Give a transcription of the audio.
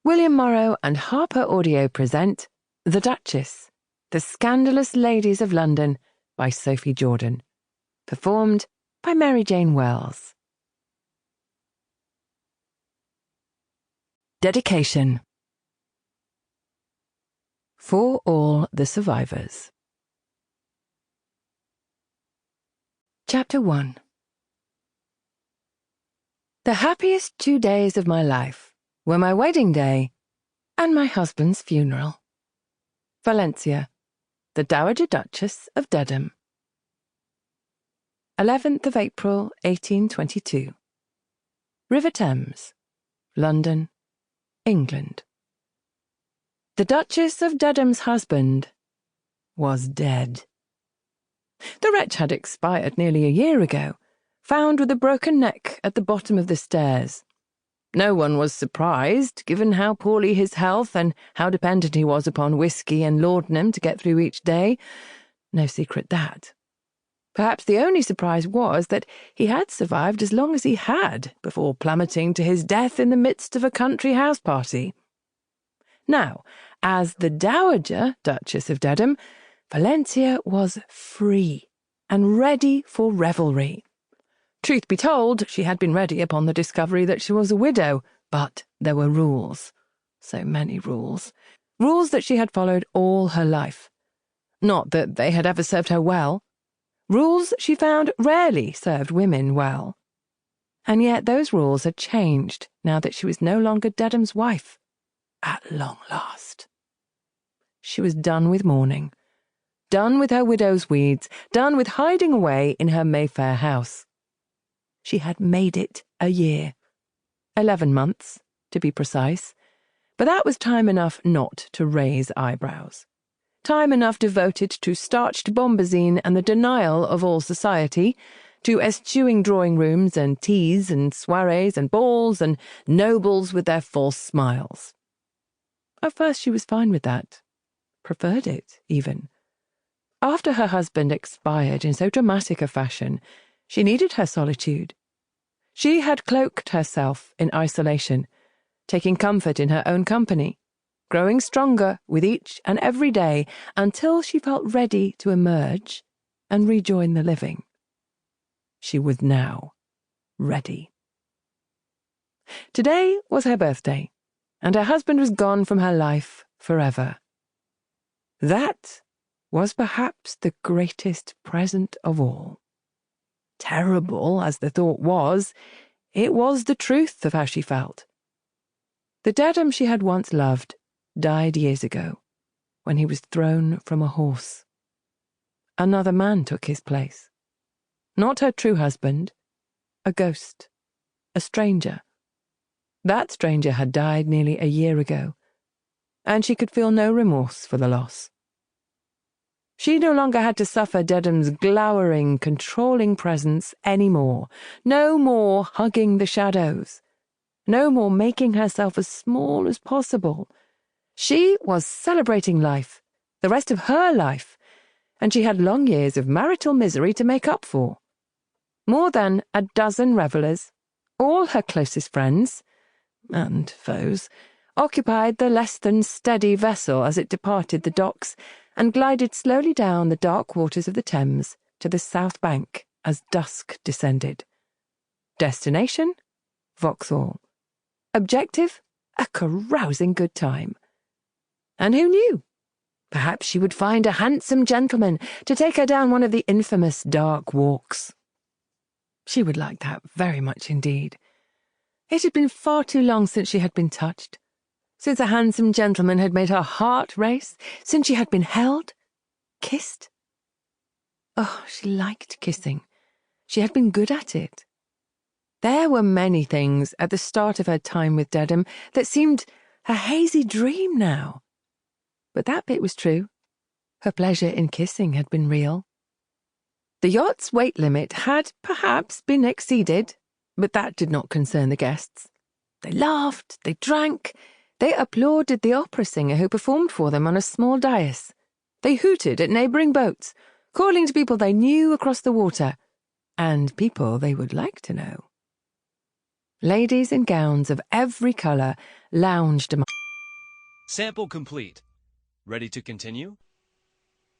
William Morrow and HarperAudio present The Duchess, The Scandalous Ladies of London by Sophie Jordan. Performed by Mary Jane Wells. Dedication. For all the survivors. Chapter 1. The happiest 2 days of my life were my wedding day and my husband's funeral. Valencia, the Dowager Duchess of Dedham. 11th of April, 1822. River Thames, London, England. The Duchess of Dedham's husband was dead. The wretch had expired nearly a year ago, found with a broken neck at the bottom of the stairs. No one was surprised, given how poorly his health and how dependent he was upon whisky and laudanum to get through each day. No secret that. Perhaps the only surprise was that he had survived as long as he had before plummeting to his death in the midst of a country house party. Now, as the Dowager Duchess of Dedham, Valencia was free and ready for revelry. Truth be told, she had been ready upon the discovery that she was a widow, but there were rules. So many rules. Rules that she had followed all her life. Not that they had ever served her well. Rules she found rarely served women well. And yet those rules had changed now that she was no longer Dedham's wife. At long last. She was done with mourning. Done with her widow's weeds. Done with hiding away in her Mayfair house. She had made it a year. 11 months, to be precise. But that was time enough not to raise eyebrows. Time enough devoted to starched bombazine and the denial of all society, to eschewing drawing rooms and teas and soirees and balls and nobles with their false smiles. At first she was fine with that. Preferred it, even. After her husband expired in so dramatic a fashion, she needed her solitude. She had cloaked herself in isolation, taking comfort in her own company, growing stronger with each and every day until she felt ready to emerge and rejoin the living. She was now ready. Today was her birthday, and her husband was gone from her life forever. That was perhaps the greatest present of all. Terrible as the thought was, it was the truth of how she felt. The Dedham she had once loved died years ago, when he was thrown from a horse. Another man took his place. Not her true husband, a ghost, a stranger. That stranger had died nearly a year ago, and she could feel no remorse for the loss. She no longer had to suffer Dedham's glowering, controlling presence any more. No more hugging the shadows. No more making herself as small as possible. She was celebrating life, the rest of her life, and she had long years of marital misery to make up for. More than a dozen revellers, all her closest friends, and foes, occupied the less than steady vessel as it departed the docks and glided slowly down the dark waters of the Thames to the south bank as dusk descended. Destination? Vauxhall. Objective? A carousing good time. And who knew? Perhaps she would find a handsome gentleman to take her down one of the infamous dark walks. She would like that very much indeed. It had been far too long since she had been touched. Since a handsome gentleman had made her heart race, since she had been held, kissed. Oh, she liked kissing. She had been good at it. There were many things at the start of her time with Dedham that seemed a hazy dream now. But that bit was true. Her pleasure in kissing had been real. The yacht's weight limit had perhaps been exceeded, but that did not concern the guests. They laughed, they drank. They applauded the opera singer who performed for them on a small dais. They hooted at neighbouring boats, calling to people they knew across the water, and people they would like to know. Ladies in gowns of every colour lounged among Sample complete. Ready to continue?